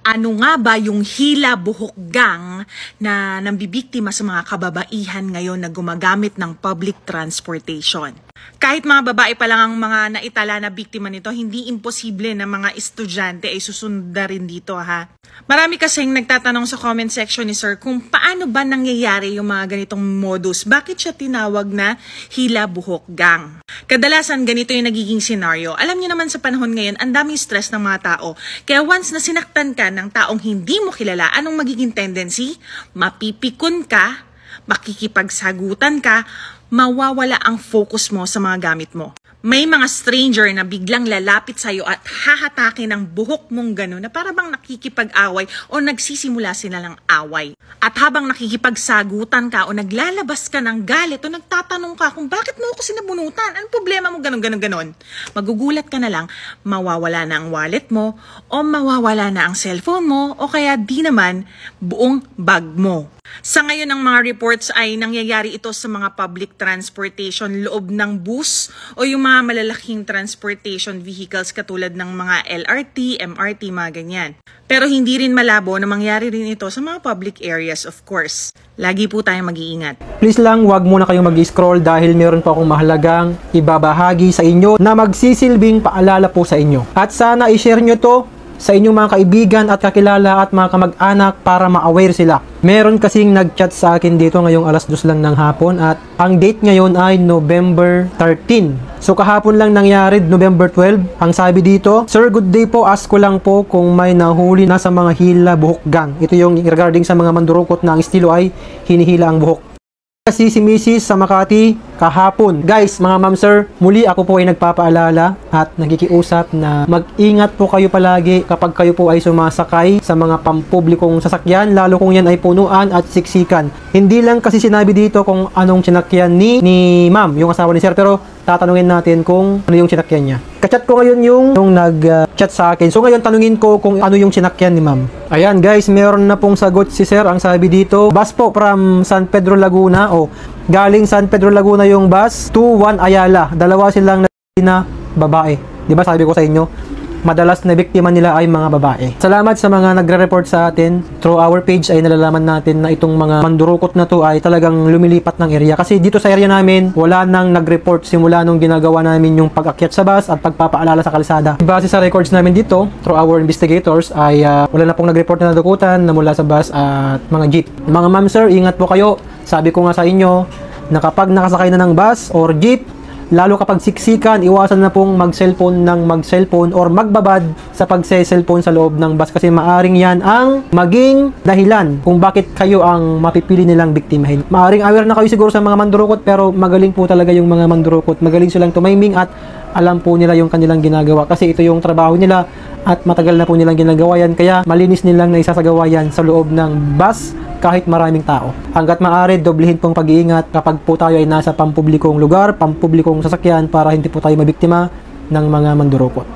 Ano nga ba yung hila buhok gang na nambibiktima sa mga kababaihan ngayon na gumagamit ng public transportation? Kahit mga babae pa lang ang mga naitala na biktima nito, hindi imposible na mga estudyante ay susunda rin dito ha. Marami kasing nagtatanong sa comment section ni Sir kung paano ba nangyayari yung mga ganitong modus. Bakit siya tinawag na hila buhok gang? Kadalasan ganito yung nagiging scenario. Alam niyo naman sa panahon ngayon, ang daming stress ng mga tao. Kaya once na sinaktan ka ng taong hindi mo kilala, anong magiging tendency? Mapipikon ka, makikipagsagutan ka, mawawala ang focus mo sa mga gamit mo. May mga stranger na biglang lalapit sa'yo at hahatake ng buhok mong gano'n na para bang nakikipag-away o nagsisimula sila ng away. At habang nakikipagsagutan ka o naglalabas ka ng galit o nagtatanong ka kung bakit mo ako sinabunutan, anong problema mo gano'n, magugulat ka na lang, mawawala na ang wallet mo o mawawala na ang cellphone mo o kaya di naman buong bag mo. Sa ngayon, ang mga reports ay nangyayari ito sa mga public transportation, loob ng bus o yung mga malalaking transportation vehicles katulad ng mga LRT, MRT, mga ganyan. Pero hindi rin malabo na mangyari rin ito sa mga public areas, of course. Lagi po tayong mag-iingat. Please lang, wag muna kayong mag-scroll dahil meron po akong mahalagang ibabahagi sa inyo na magsisilbing paalala po sa inyo. At sana i-share nyo to sa inyong mga kaibigan at kakilala at mga kamag-anak para ma-aware sila. Meron kasing nag-chat sa akin dito ngayong alas 2 lang ng hapon at ang date ngayon ay November 13. So kahapon lang nangyari, November 12. Ang sabi dito, "Sir, good day po. Ask ko lang po kung may nahuli na sa mga hila buhok gang." Ito yung regarding sa mga mandurukot na ang estilo ay hinihila ang buhok. Kasi si Mrs. sa Makati kahapon. Guys, mga ma'am sir, muli ako po ay nagpapaalala at nakikiusap na mag-ingat po kayo palagi kapag kayo po ay sumasakay sa mga pampublikong sasakyan, lalo kung yan ay punuan at siksikan. Hindi lang kasi sinabi dito kung anong sinakyan ni ma'am, yung asawa ni sir, pero tatanungin natin kung ano yung sinakyan niya. Kachat ko ngayon yung nag-chat sa akin. So ngayon tanungin ko kung ano yung sinakyan ni ma'am. Ayan guys, meron na pong sagot si sir. Ang sabi dito, bus po from San Pedro Laguna. Galing San Pedro Laguna yung bus to 1 Ayala. Dalawa silang na babae. Diba sabi ko sa inyo, madalas na biktima nila ay mga babae. Salamat sa mga nagre-report sa atin. Through our page ay nalalaman natin na itong mga mandurukot na to ay talagang lumilipat ng area. Kasi dito sa area namin, wala nang nag-report simula nung ginagawa namin yung pag-akyat sa bus at pagpapaalala sa kalsada. Base sa records namin dito, through our investigators, ay wala na pong nag-report na nadukutan na mula sa bus at mga jeep. Mga ma'am sir, ingat po kayo. Sabi ko nga sa inyo na kapag nakasakay na ng bus or jeep, lalo kapag siksikan, iwasan na pong mag-cellphone or magbabad sa pag-cellphone sa loob ng bus kasi maaring yan ang maging dahilan kung bakit kayo ang mapipili nilang biktimahin. Maaring aware na kayo siguro sa mga mandurukot pero magaling po talaga yung mga mandurukot. Magaling silang tumiming at alam po nila yung kanilang ginagawa kasi ito yung trabaho nila at matagal na po nilang ginagawa yan kaya malinis nilang naisasagawa yan sa loob ng bus kahit maraming tao. Hanggat maaari, doblehin pong pag-iingat kapag po tayo ay nasa pampublikong lugar, pampublikong sasakyan para hindi po tayo mabiktima ng mga mandurukot.